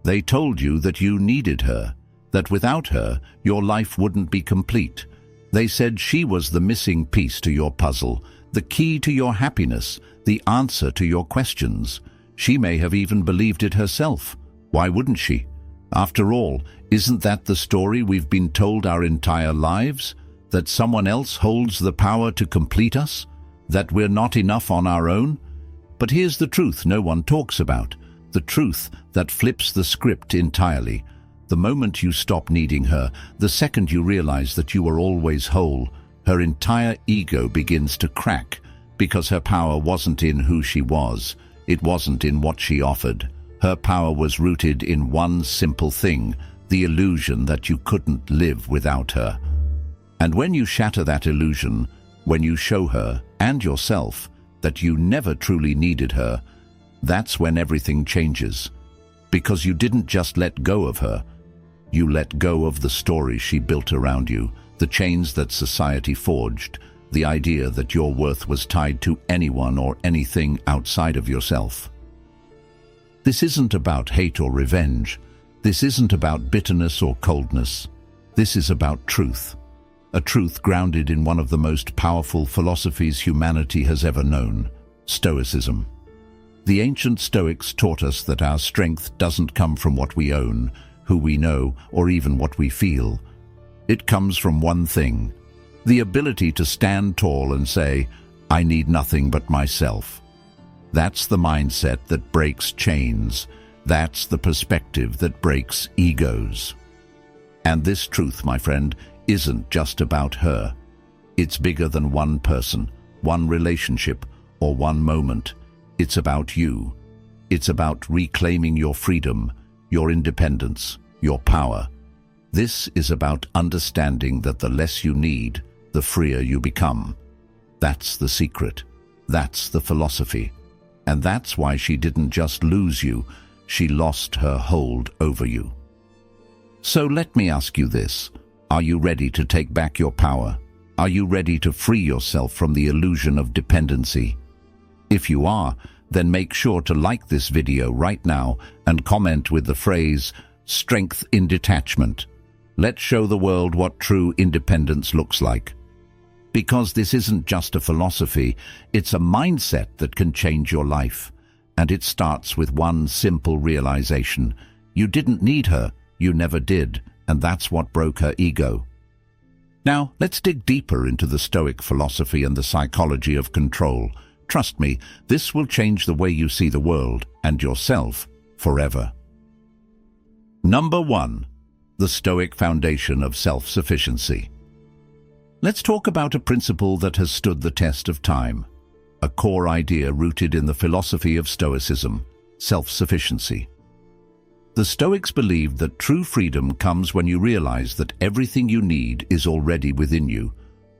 They told you that you needed her, that without her, your life wouldn't be complete. They said she was the missing piece to your puzzle, the key to your happiness, the answer to your questions. She may have even believed it herself. Why wouldn't she? After all, isn't that the story we've been told our entire lives? That someone else holds the power to complete us? That we're not enough on our own? But here's the truth no one talks about. The truth that flips the script entirely. The moment you stop needing her, the second you realize that you were always whole, her entire ego begins to crack, because her power wasn't in who she was. It wasn't in what she offered. Her power was rooted in one simple thing, the illusion that you couldn't live without her. And when you shatter that illusion, when you show her, and yourself, that you never truly needed her, that's when everything changes. Because you didn't just let go of her, you let go of the story she built around you, the chains that society forged, the idea that your worth was tied to anyone or anything outside of yourself. This isn't about hate or revenge. This isn't about bitterness or coldness. This is about truth. A truth grounded in one of the most powerful philosophies humanity has ever known, Stoicism. The ancient Stoics taught us that our strength doesn't come from what we own, who we know, or even what we feel. It comes from one thing, the ability to stand tall and say, "I need nothing but myself." That's the mindset that breaks chains. That's the perspective that breaks egos. And this truth, my friend, isn't just about her. It's bigger than one person, one relationship, or one moment. It's about you. It's about reclaiming your freedom, your independence, your power. This is about understanding that the less you need, the freer you become. That's the secret. That's the philosophy. And that's why she didn't just lose you, she lost her hold over you. So let me ask you this. Are you ready to take back your power? Are you ready to free yourself from the illusion of dependency? If you are, then make sure to like this video right now and comment with the phrase, "Strength in Detachment." Let's show the world what true independence looks like. Because this isn't just a philosophy, it's a mindset that can change your life. And it starts with one simple realization. You didn't need her, you never did, and that's what broke her ego. Now, let's dig deeper into the Stoic philosophy and the psychology of control. Trust me, this will change the way you see the world and yourself forever. Number 1. The Stoic foundation of self-sufficiency. Let's talk about a principle that has stood the test of time, a core idea rooted in the philosophy of Stoicism, self-sufficiency. The Stoics believed that true freedom comes when you realize that everything you need is already within you,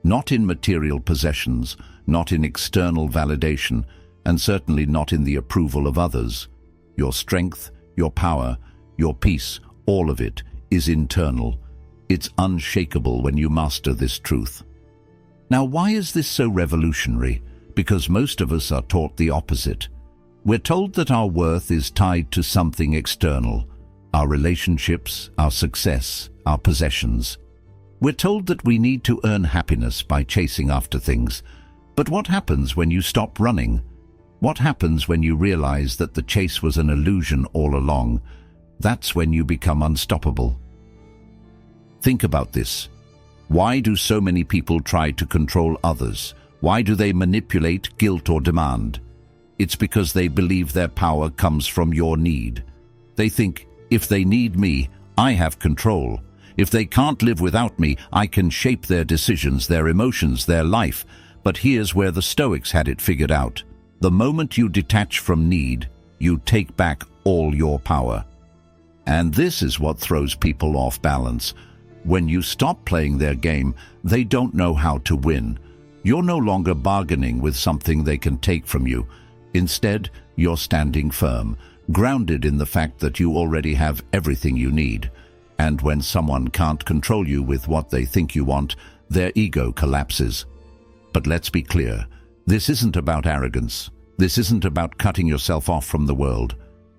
not in material possessions, not in external validation, and certainly not in the approval of others. Your strength, your power, your peace, all of it is internal. It's unshakable when you master this truth. Now, why is this so revolutionary? Because most of us are taught the opposite. We're told that our worth is tied to something external, our relationships, our success, our possessions. We're told that we need to earn happiness by chasing after things. But what happens when you stop running? What happens when you realize that the chase was an illusion all along? That's when you become unstoppable. Think about this. Why do so many people try to control others? Why do they manipulate, guilt, or demand? It's because they believe their power comes from your need. They think, if they need me, I have control. If they can't live without me, I can shape their decisions, their emotions, their life. But here's where the Stoics had it figured out. The moment you detach from need, you take back all your power. And this is what throws people off balance. When you stop playing their game, they don't know how to win. You're no longer bargaining with something they can take from you. Instead, you're standing firm, grounded in the fact that you already have everything you need. And when someone can't control you with what they think you want, their ego collapses. But let's be clear, this isn't about arrogance. This isn't about cutting yourself off from the world.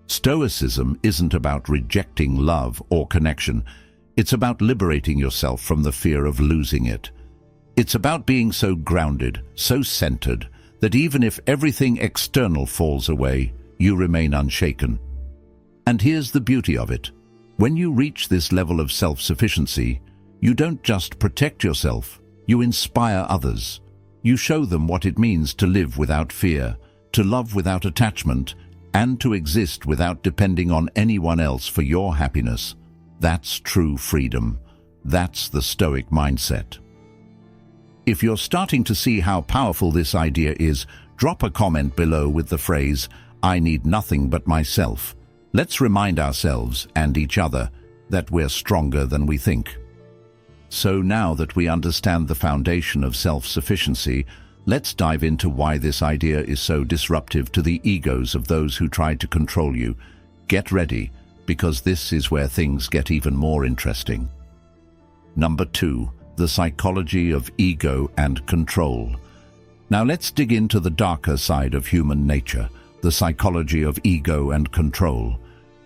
Stoicism isn't about rejecting love or connection. It's about liberating yourself from the fear of losing it. It's about being so grounded, so centered, that even if everything external falls away, you remain unshaken. And here's the beauty of it. When you reach this level of self-sufficiency, you don't just protect yourself, you inspire others. You show them what it means to live without fear, to love without attachment, and to exist without depending on anyone else for your happiness. That's true freedom. That's the Stoic mindset. If you're starting to see how powerful this idea is, drop a comment below with the phrase, "I need nothing but myself." Let's remind ourselves and each other that we're stronger than we think. So now that we understand the foundation of self-sufficiency, let's dive into why this idea is so disruptive to the egos of those who try to control you. Get ready, because this is where things get even more interesting. Number 2. The psychology of ego and control. Now let's dig into the darker side of human nature, the psychology of ego and control.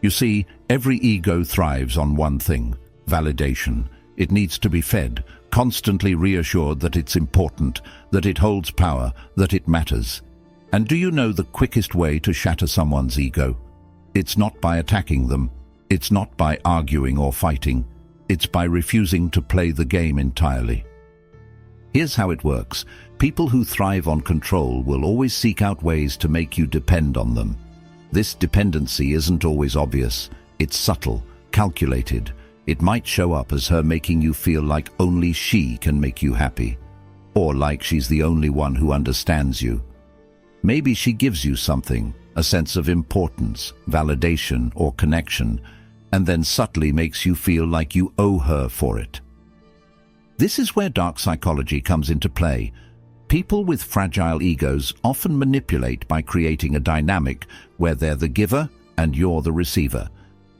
You see, every ego thrives on one thing: validation. It needs to be fed, constantly reassured that it's important, that it holds power, that it matters. And do you know the quickest way to shatter someone's ego? It's not by attacking them. It's not by arguing or fighting. It's by refusing to play the game entirely. Here's how it works. People who thrive on control will always seek out ways to make you depend on them. This dependency isn't always obvious. It's subtle, calculated. It might show up as her making you feel like only she can make you happy, or like she's the only one who understands you. Maybe she gives you something, a sense of importance, validation, or connection, and then subtly makes you feel like you owe her for it. This is where dark psychology comes into play. People with fragile egos often manipulate by creating a dynamic where they're the giver and you're the receiver.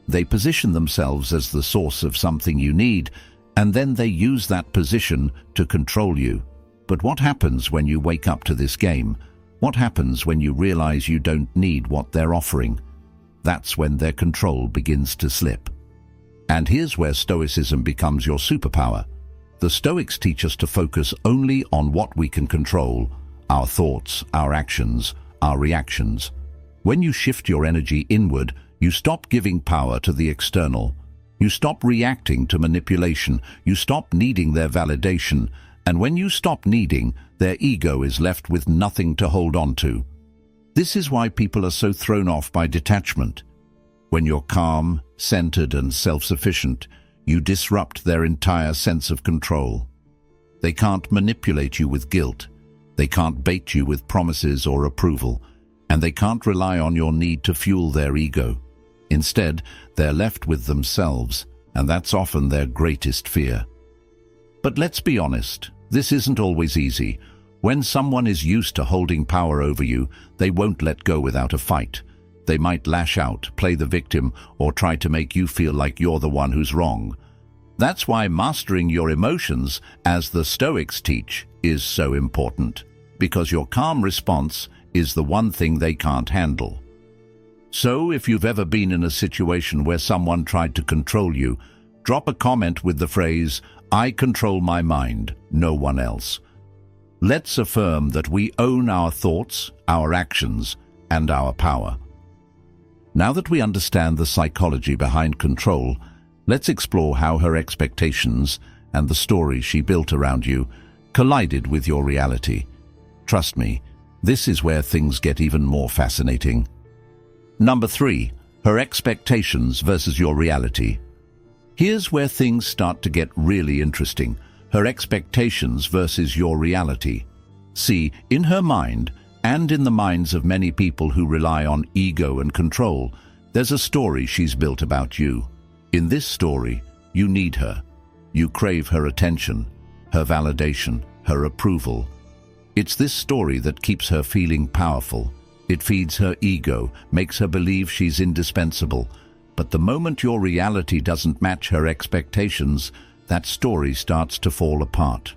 They position themselves as the source of something you need, and then they use that position to control you. But what happens when you wake up to this game? What happens when you realize you don't need what they're offering? That's when their control begins to slip. And here's where Stoicism becomes your superpower. The Stoics teach us to focus only on what we can control: our thoughts, our actions, our reactions. When you shift your energy inward, you stop giving power to the external. You stop reacting to manipulation. You stop needing their validation. And when you stop needing, their ego is left with nothing to hold on to. This is why people are so thrown off by detachment. When you're calm, centered, and self-sufficient, you disrupt their entire sense of control. They can't manipulate you with guilt. They can't bait you with promises or approval. And they can't rely on your need to fuel their ego. Instead, they're left with themselves, and that's often their greatest fear. But let's be honest, this isn't always easy. When someone is used to holding power over you, they won't let go without a fight. They might lash out, play the victim, or try to make you feel like you're the one who's wrong. That's why mastering your emotions, as the Stoics teach, is so important, because your calm response is the one thing they can't handle. So if you've ever been in a situation where someone tried to control you, drop a comment with the phrase, "I control my mind, no one else." Let's affirm that we own our thoughts, our actions, and our power. Now that we understand the psychology behind control, let's explore how her expectations and the story she built around you collided with your reality. Trust me, this is where things get even more fascinating. Number 3, her expectations versus your reality. Here's where things start to get really interesting. Her expectations versus your reality. See, in her mind, and in the minds of many people who rely on ego and control, there's a story she's built about you. In this story, you need her. You crave her attention, her validation, her approval. It's this story that keeps her feeling powerful. It feeds her ego, makes her believe she's indispensable. But the moment your reality doesn't match her expectations, that story starts to fall apart.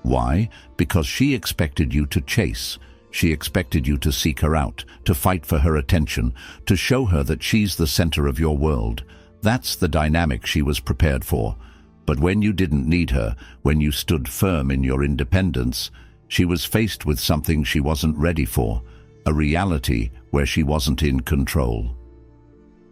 Why? Because she expected you to chase. She expected you to seek her out, to fight for her attention, to show her that she's the center of your world. That's the dynamic she was prepared for. But when you didn't need her, when you stood firm in your independence, she was faced with something she wasn't ready for, a reality where she wasn't in control.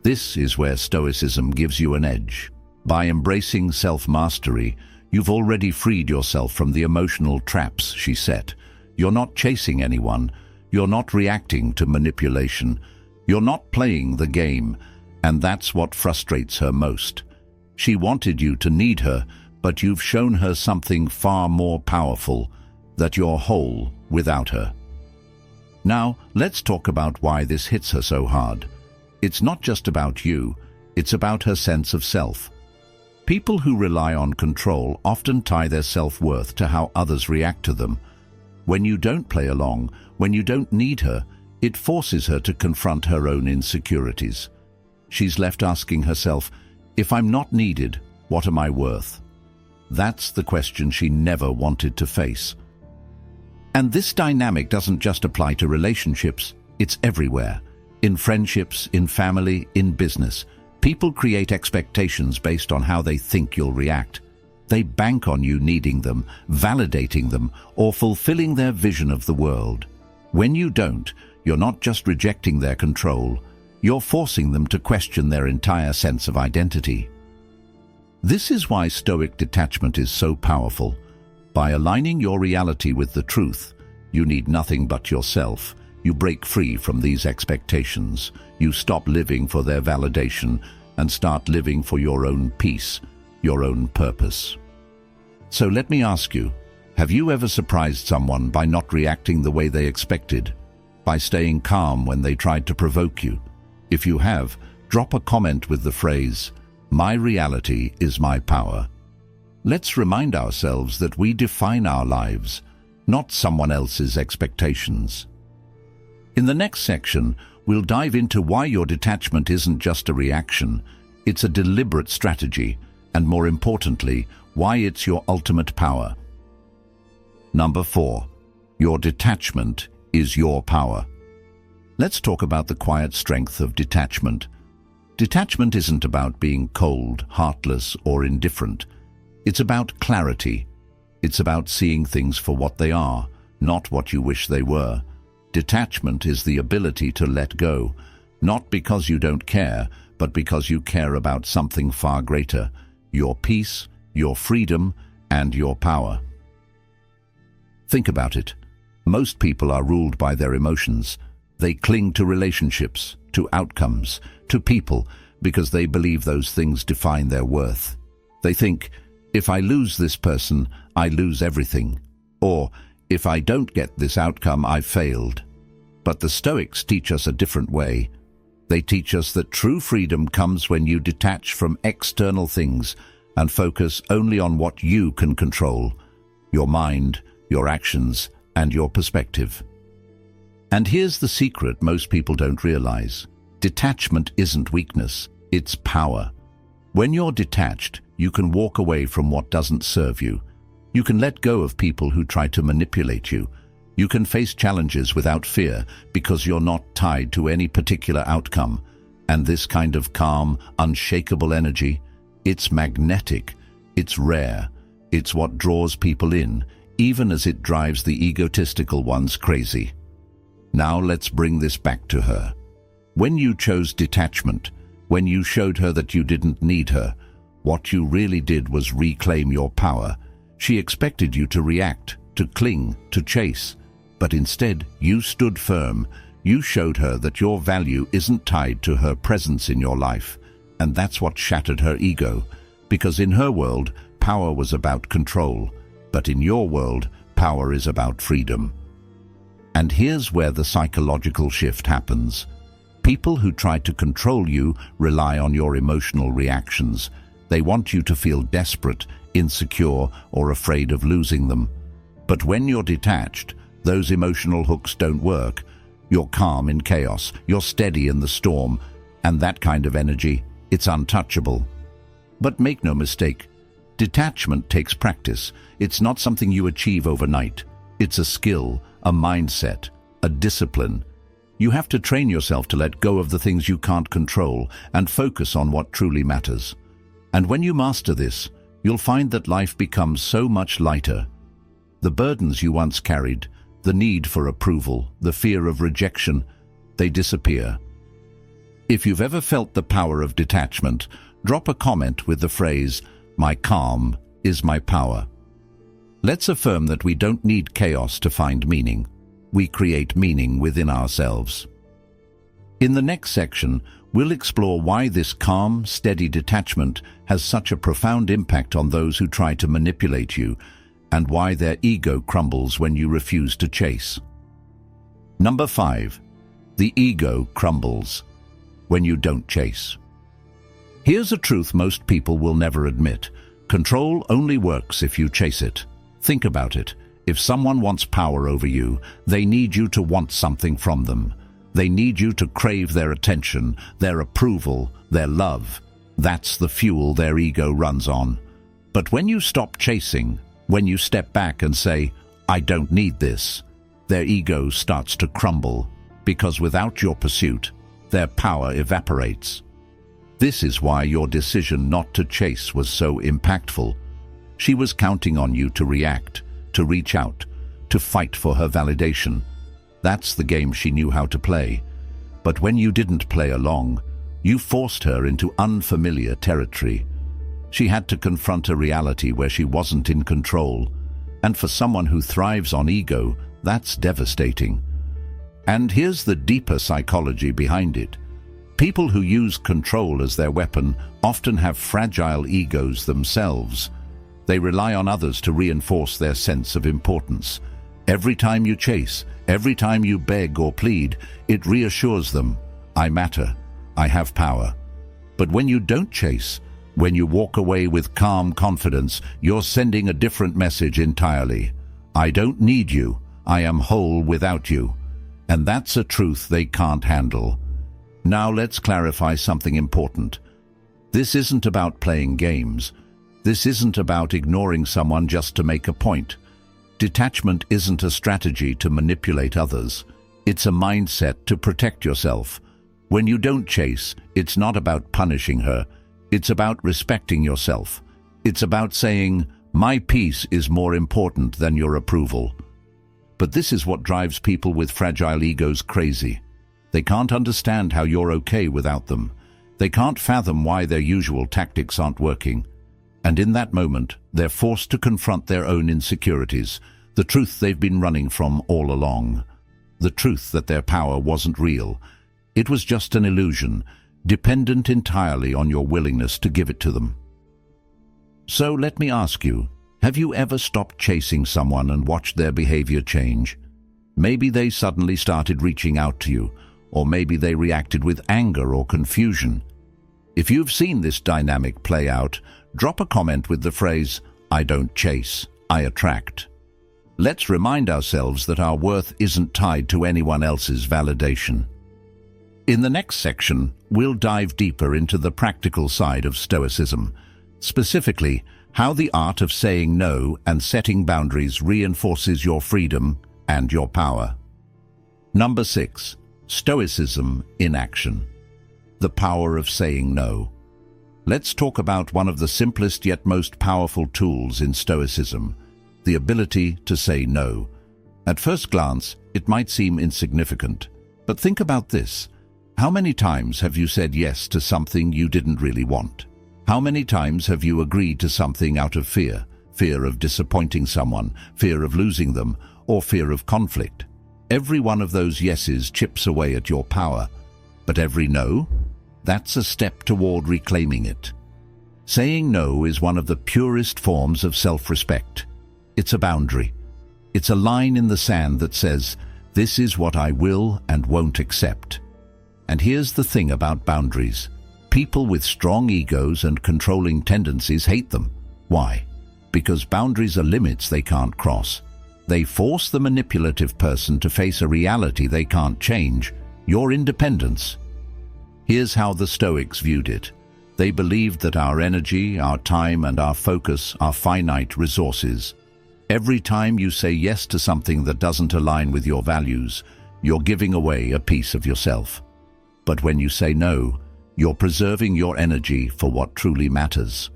This is where Stoicism gives you an edge. By embracing self-mastery, you've already freed yourself from the emotional traps she set. You're not chasing anyone. You're not reacting to manipulation. You're not playing the game, and that's what frustrates her most. She wanted you to need her, but you've shown her something far more powerful, that you're whole without her. Now, let's talk about why this hits her so hard. It's not just about you, it's about her sense of self. People who rely on control often tie their self-worth to how others react to them. When you don't play along, when you don't need her, it forces her to confront her own insecurities. She's left asking herself, if I'm not needed, what am I worth? That's the question she never wanted to face. And this dynamic doesn't just apply to relationships, it's everywhere. In friendships, in family, in business. People create expectations based on how they think you'll react. They bank on you needing them, validating them, or fulfilling their vision of the world. When you don't, you're not just rejecting their control, you're forcing them to question their entire sense of identity. This is why Stoic detachment is so powerful. By aligning your reality with the truth, you need nothing but yourself. You break free from these expectations. You stop living for their validation and start living for your own peace, your own purpose. So let me ask you, have you ever surprised someone by not reacting the way they expected? By staying calm when they tried to provoke you? If you have, drop a comment with the phrase, "My reality is my power." Let's remind ourselves that we define our lives, not someone else's expectations. In the next section, we'll dive into why your detachment isn't just a reaction, it's a deliberate strategy, and more importantly, why it's your ultimate power. Number 4. Your detachment is your power. Let's talk about the quiet strength of detachment. Detachment isn't about being cold, heartless, or indifferent. It's about clarity. It's about seeing things for what they are, not what you wish they were. Detachment is the ability to let go, not because you don't care, but because you care about something far greater, your peace, your freedom, and your power. Think about it. Most people are ruled by their emotions. They cling to relationships, to outcomes, to people, because they believe those things define their worth. They think, if I lose this person, I lose everything. Or, if I don't get this outcome, I've failed. But the Stoics teach us a different way. They teach us that true freedom comes when you detach from external things and focus only on what you can control, your mind, your actions, and your perspective. And here's the secret most people don't realize. Detachment isn't weakness, it's power. When you're detached, you can walk away from what doesn't serve you. You can let go of people who try to manipulate you. You can face challenges without fear because you're not tied to any particular outcome. And this kind of calm, unshakable energy, it's magnetic, it's rare, it's what draws people in, even as it drives the egotistical ones crazy. Now let's bring this back to her. When you chose detachment, when you showed her that you didn't need her, what you really did was reclaim your power. She expected you to react, to cling, to chase. But instead, you stood firm. You showed her that your value isn't tied to her presence in your life. And that's what shattered her ego. Because in her world, power was about control. But in your world, power is about freedom. And here's where the psychological shift happens. People who try to control you rely on your emotional reactions. They want you to feel desperate, insecure, or afraid of losing them. But when you're detached, those emotional hooks don't work. You're calm in chaos, you're steady in the storm, and that kind of energy, it's untouchable. But make no mistake, detachment takes practice. It's not something you achieve overnight. It's a skill, a mindset, a discipline. You have to train yourself to let go of the things you can't control and focus on what truly matters. And when you master this, you'll find that life becomes so much lighter. The burdens you once carried, the need for approval, the fear of rejection, they disappear. If you've ever felt the power of detachment, drop a comment with the phrase, "My calm is my power." Let's affirm that we don't need chaos to find meaning. We create meaning within ourselves. In the next section, we'll explore why this calm, steady detachment has such a profound impact on those who try to manipulate you, and why their ego crumbles when you refuse to chase. Number 5. The ego crumbles when you don't chase. Here's a truth most people will never admit. Control only works if you chase it. Think about it. If someone wants power over you, they need you to want something from them. They need you to crave their attention, their approval, their love. That's the fuel their ego runs on. But when you stop chasing, when you step back and say, "I don't need this," their ego starts to crumble, because without your pursuit, their power evaporates. This is why your decision not to chase was so impactful. She was counting on you to react, to reach out, to fight for her validation. That's the game she knew how to play. But when you didn't play along, you forced her into unfamiliar territory. She had to confront a reality where she wasn't in control. And for someone who thrives on ego, that's devastating. And here's the deeper psychology behind it. People who use control as their weapon often have fragile egos themselves. They rely on others to reinforce their sense of importance. Every time you chase, every time you beg or plead, it reassures them, "I matter, I have power." But when you don't chase, when you walk away with calm confidence, you're sending a different message entirely. "I don't need you, I am whole without you." And that's a truth they can't handle. Now let's clarify something important. This isn't about playing games. This isn't about ignoring someone just to make a point. Detachment isn't a strategy to manipulate others. It's a mindset to protect yourself. When you don't chase, it's not about punishing her. It's about respecting yourself. It's about saying, "My peace is more important than your approval." But this is what drives people with fragile egos crazy. They can't understand how you're okay without them. They can't fathom why their usual tactics aren't working. And in that moment, they're forced to confront their own insecurities, the truth they've been running from all along. The truth that their power wasn't real. It was just an illusion, dependent entirely on your willingness to give it to them. So let me ask you, have you ever stopped chasing someone and watched their behavior change? Maybe they suddenly started reaching out to you, or maybe they reacted with anger or confusion. If you've seen this dynamic play out, drop a comment with the phrase, "I don't chase, I attract." Let's remind ourselves that our worth isn't tied to anyone else's validation. In the next section, we'll dive deeper into the practical side of Stoicism, specifically how the art of saying no and setting boundaries reinforces your freedom and your power. Number 6. Stoicism in action. The power of saying no. Let's talk about one of the simplest yet most powerful tools in Stoicism, the ability to say no. At first glance, it might seem insignificant, but think about this. How many times have you said yes to something you didn't really want? How many times have you agreed to something out of fear? Fear of disappointing someone, fear of losing them, or fear of conflict? Every one of those yeses chips away at your power, but every no? That's a step toward reclaiming it. Saying no is one of the purest forms of self-respect. It's a boundary. It's a line in the sand that says, "This is what I will and won't accept." And here's the thing about boundaries. People with strong egos and controlling tendencies hate them. Why? Because boundaries are limits they can't cross. They force the manipulative person to face a reality they can't change, your independence. Here's how the Stoics viewed it. They believed that our energy, our time, and our focus are finite resources. Every time you say yes to something that doesn't align with your values, you're giving away a piece of yourself. But when you say no, you're preserving your energy for what truly matters.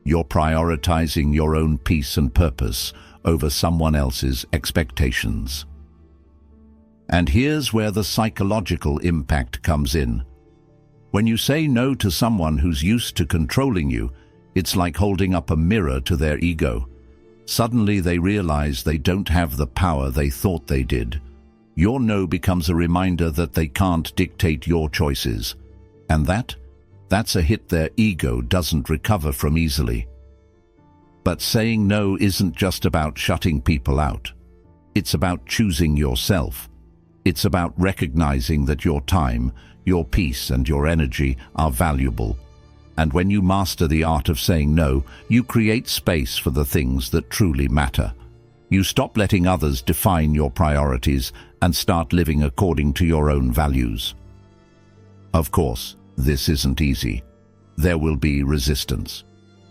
You're prioritizing your own peace and purpose over someone else's expectations. And here's where the psychological impact comes in. When you say no to someone who's used to controlling you, it's like holding up a mirror to their ego. Suddenly they realize they don't have the power they thought they did. Your no becomes a reminder that they can't dictate your choices. And that's a hit their ego doesn't recover from easily. But saying no isn't just about shutting people out. It's about choosing yourself. It's about recognizing that your time, your peace, and your energy are valuable. And when you master the art of saying no, you create space for the things that truly matter. You stop letting others define your priorities and start living according to your own values. Of course, this isn't easy. There will be resistance.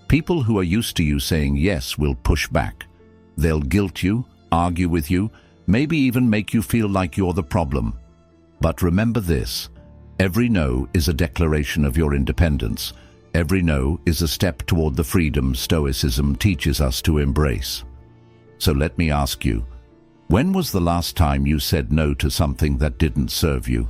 People who are used to you saying yes will push back. They'll guilt you, argue with you, maybe even make you feel like you're the problem. But remember this: every no is a declaration of your independence. Every no is a step toward the freedom Stoicism teaches us to embrace. So let me ask you, when was the last time you said no to something that didn't serve you?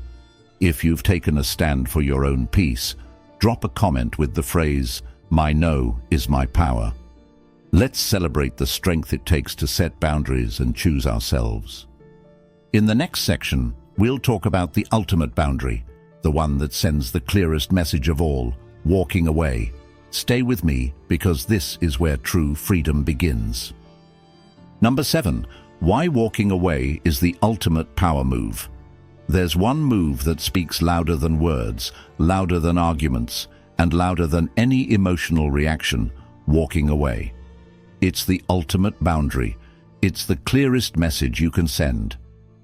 If you've taken a stand for your own peace, drop a comment with the phrase, "My no is my power." Let's celebrate the strength it takes to set boundaries and choose ourselves. In the next section, we'll talk about the ultimate boundary, the one that sends the clearest message of all: walking away. Stay with me, because this is where true freedom begins. Number 7. Why walking away is the ultimate power move. There's one move that speaks louder than words, louder than arguments, and louder than any emotional reaction: walking away. It's the ultimate boundary. It's the clearest message you can send.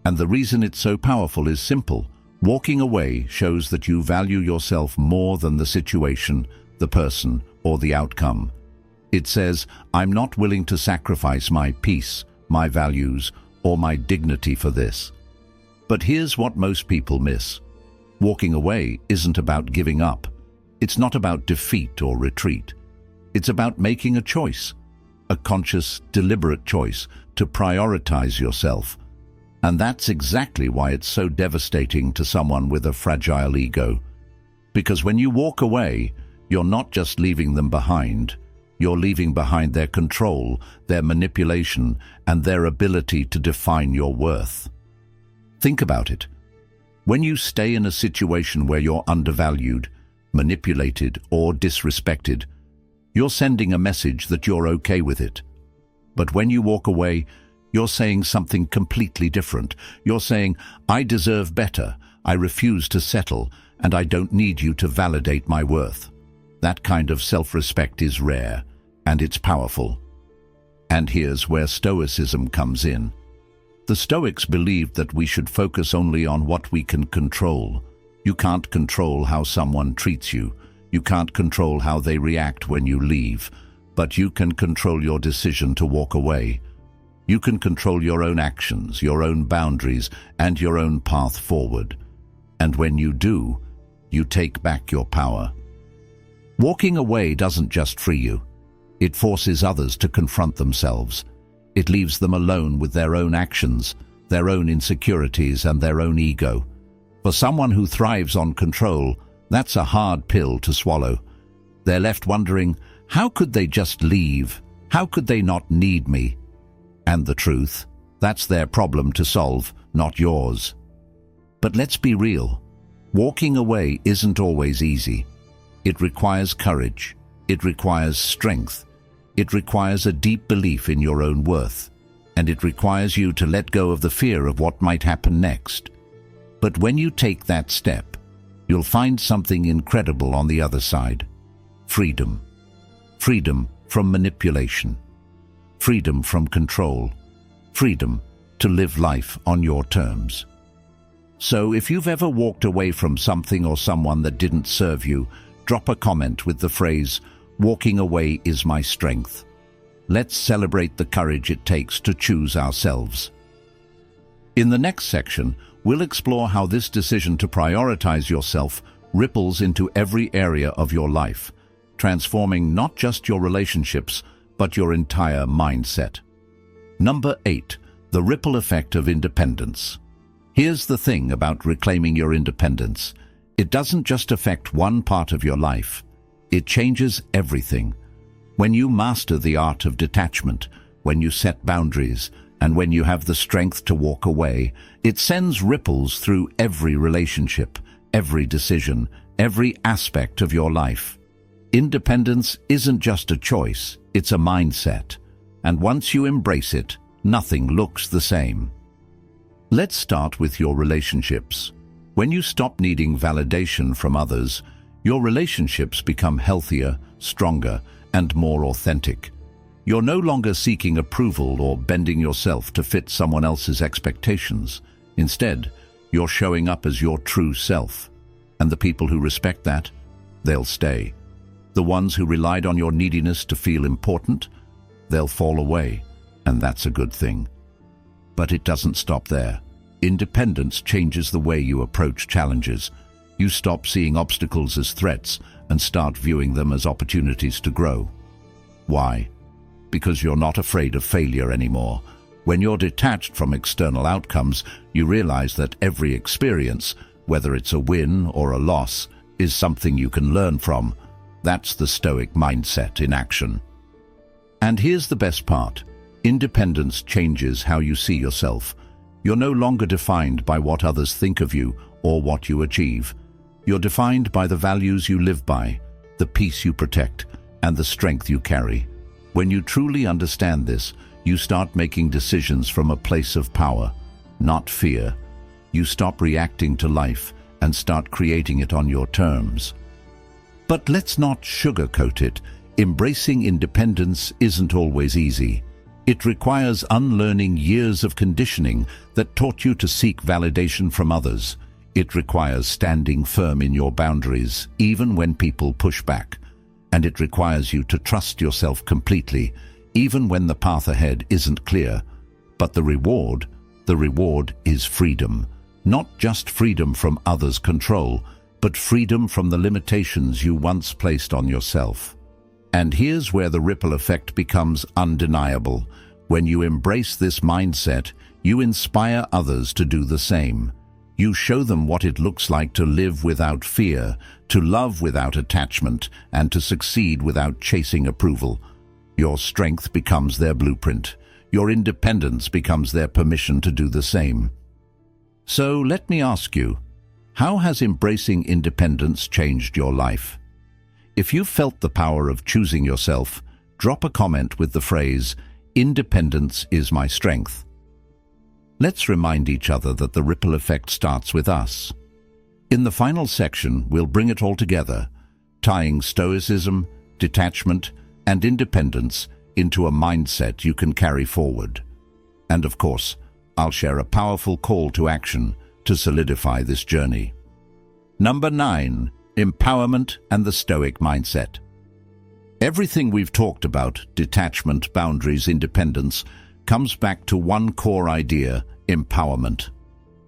And the reason it's so powerful is simple. Walking away shows that you value yourself more than the situation, the person, or the outcome. It says, I'm not willing to sacrifice my peace, my values, or my dignity for this. But here's what most people miss. Walking away isn't about giving up. It's not about defeat or retreat. It's about making a choice, a conscious, deliberate choice to prioritize yourself. And that's exactly why it's so devastating to someone with a fragile ego. Because when you walk away, you're not just leaving them behind. You're leaving behind their control, their manipulation, and their ability to define your worth. Think about it. When you stay in a situation where you're undervalued, manipulated, or disrespected, you're sending a message that you're okay with it. But when you walk away, you're saying something completely different. You're saying, I deserve better, I refuse to settle, and I don't need you to validate my worth. That kind of self-respect is rare, and it's powerful. And here's where Stoicism comes in. The Stoics believed that we should focus only on what we can control. You can't control how someone treats you. You can't control how they react when you leave, but you can control your decision to walk away. You can control your own actions, your own boundaries, and your own path forward. And when you do, you take back your power. Walking away doesn't just free you. It forces others to confront themselves. It leaves them alone with their own actions, their own insecurities, and their own ego. For someone who thrives on control, that's a hard pill to swallow. They're left wondering, how could they just leave? How could they not need me? And the truth, that's their problem to solve, not yours. But let's be real. Walking away isn't always easy. It requires courage. It requires strength. It requires a deep belief in your own worth. And it requires you to let go of the fear of what might happen next. But when you take that step, you'll find something incredible on the other side. Freedom. Freedom from manipulation. Freedom from control. Freedom to live life on your terms. So if you've ever walked away from something or someone that didn't serve you, drop a comment with the phrase, "Walking away is my strength." Let's celebrate the courage it takes to choose ourselves. In the next section, we'll explore how this decision to prioritize yourself ripples into every area of your life, transforming not just your relationships, but your entire mindset. Number 8. The ripple effect of independence. Here's the thing about reclaiming your independence. It doesn't just affect one part of your life. It changes everything. When you master the art of detachment, when you set boundaries, and when you have the strength to walk away, it sends ripples through every relationship, every decision, every aspect of your life. Independence isn't just a choice, it's a mindset. And once you embrace it, nothing looks the same. Let's start with your relationships. When you stop needing validation from others, your relationships become healthier, stronger, and more authentic. You're no longer seeking approval or bending yourself to fit someone else's expectations. Instead, you're showing up as your true self. And the people who respect that, they'll stay. The ones who relied on your neediness to feel important, they'll fall away, and that's a good thing. But it doesn't stop there. Independence changes the way you approach challenges. You stop seeing obstacles as threats and start viewing them as opportunities to grow. Why? Because you're not afraid of failure anymore. When you're detached from external outcomes, you realize that every experience, whether it's a win or a loss, is something you can learn from. That's the Stoic mindset in action. And here's the best part. Independence changes how you see yourself. You're no longer defined by what others think of you or what you achieve. You're defined by the values you live by, the peace you protect, and the strength you carry. When you truly understand this, you start making decisions from a place of power, not fear. You stop reacting to life and start creating it on your terms. But let's not sugarcoat it. Embracing independence isn't always easy. It requires unlearning years of conditioning that taught you to seek validation from others. It requires standing firm in your boundaries, even when people push back. And it requires you to trust yourself completely, even when the path ahead isn't clear. But the reward is freedom. Not just freedom from others' control, but freedom from the limitations you once placed on yourself. And here's where the ripple effect becomes undeniable. When you embrace this mindset, you inspire others to do the same. You show them what it looks like to live without fear, to love without attachment, and to succeed without chasing approval. Your strength becomes their blueprint. Your independence becomes their permission to do the same. So let me ask you, how has embracing independence changed your life? If you felt the power of choosing yourself, drop a comment with the phrase, "Independence is my strength." Let's remind each other that the ripple effect starts with us. In the final section, we'll bring it all together, tying Stoicism, detachment, and independence into a mindset you can carry forward. And of course, I'll share a powerful call to action to solidify this journey. Number 9. Empowerment and the Stoic mindset. Everything we've talked about, detachment, boundaries, independence, comes back to one core idea, empowerment.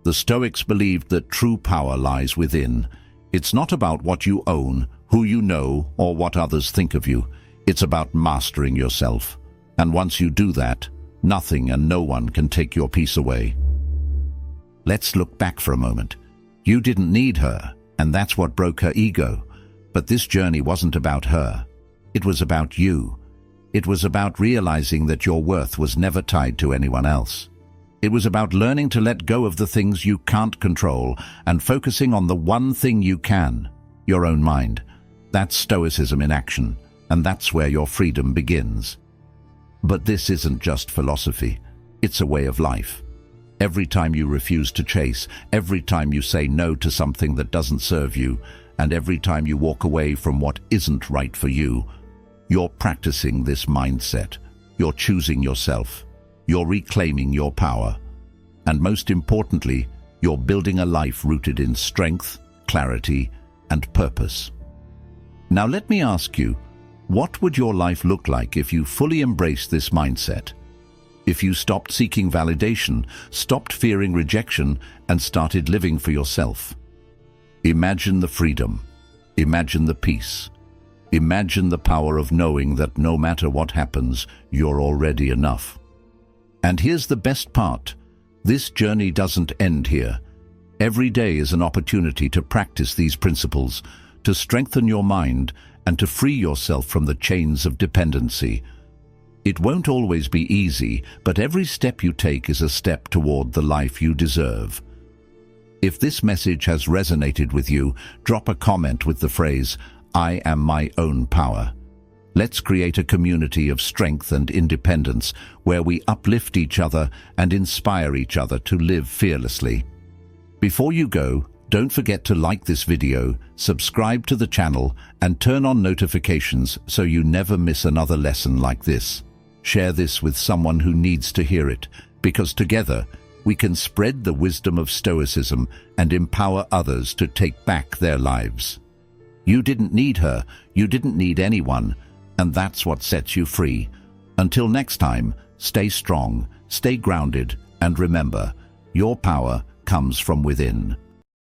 The Stoics believed that true power lies within. It's not about what you own, who you know, or what others think of you. It's about mastering yourself. And once you do that, nothing and no one can take your peace away. Let's look back for a moment. You didn't need her, and that's what broke her ego. But this journey wasn't about her. It was about you. It was about realizing that your worth was never tied to anyone else. It was about learning to let go of the things you can't control and focusing on the one thing you can, your own mind. That's Stoicism in action, and that's where your freedom begins. But this isn't just philosophy. It's a way of life. Every time you refuse to chase, every time you say no to something that doesn't serve you, and every time you walk away from what isn't right for you, you're practicing this mindset. You're choosing yourself. You're reclaiming your power. And most importantly, you're building a life rooted in strength, clarity, and purpose. Now let me ask you, what would your life look like if you fully embraced this mindset? If you stopped seeking validation, stopped fearing rejection, and started living for yourself. Imagine the freedom. Imagine the peace. Imagine the power of knowing that no matter what happens, you're already enough. And here's the best part. This journey doesn't end here. Every day is an opportunity to practice these principles, to strengthen your mind, and to free yourself from the chains of dependency. It won't always be easy, but every step you take is a step toward the life you deserve. If this message has resonated with you, drop a comment with the phrase, "I am my own power." Let's create a community of strength and independence where we uplift each other and inspire each other to live fearlessly. Before you go, don't forget to like this video, subscribe to the channel, and turn on notifications so you never miss another lesson like this. Share this with someone who needs to hear it, because together we can spread the wisdom of Stoicism and empower others to take back their lives. You didn't need her, you didn't need anyone, and that's what sets you free. Until next time, stay strong, stay grounded, and remember, your power comes from within.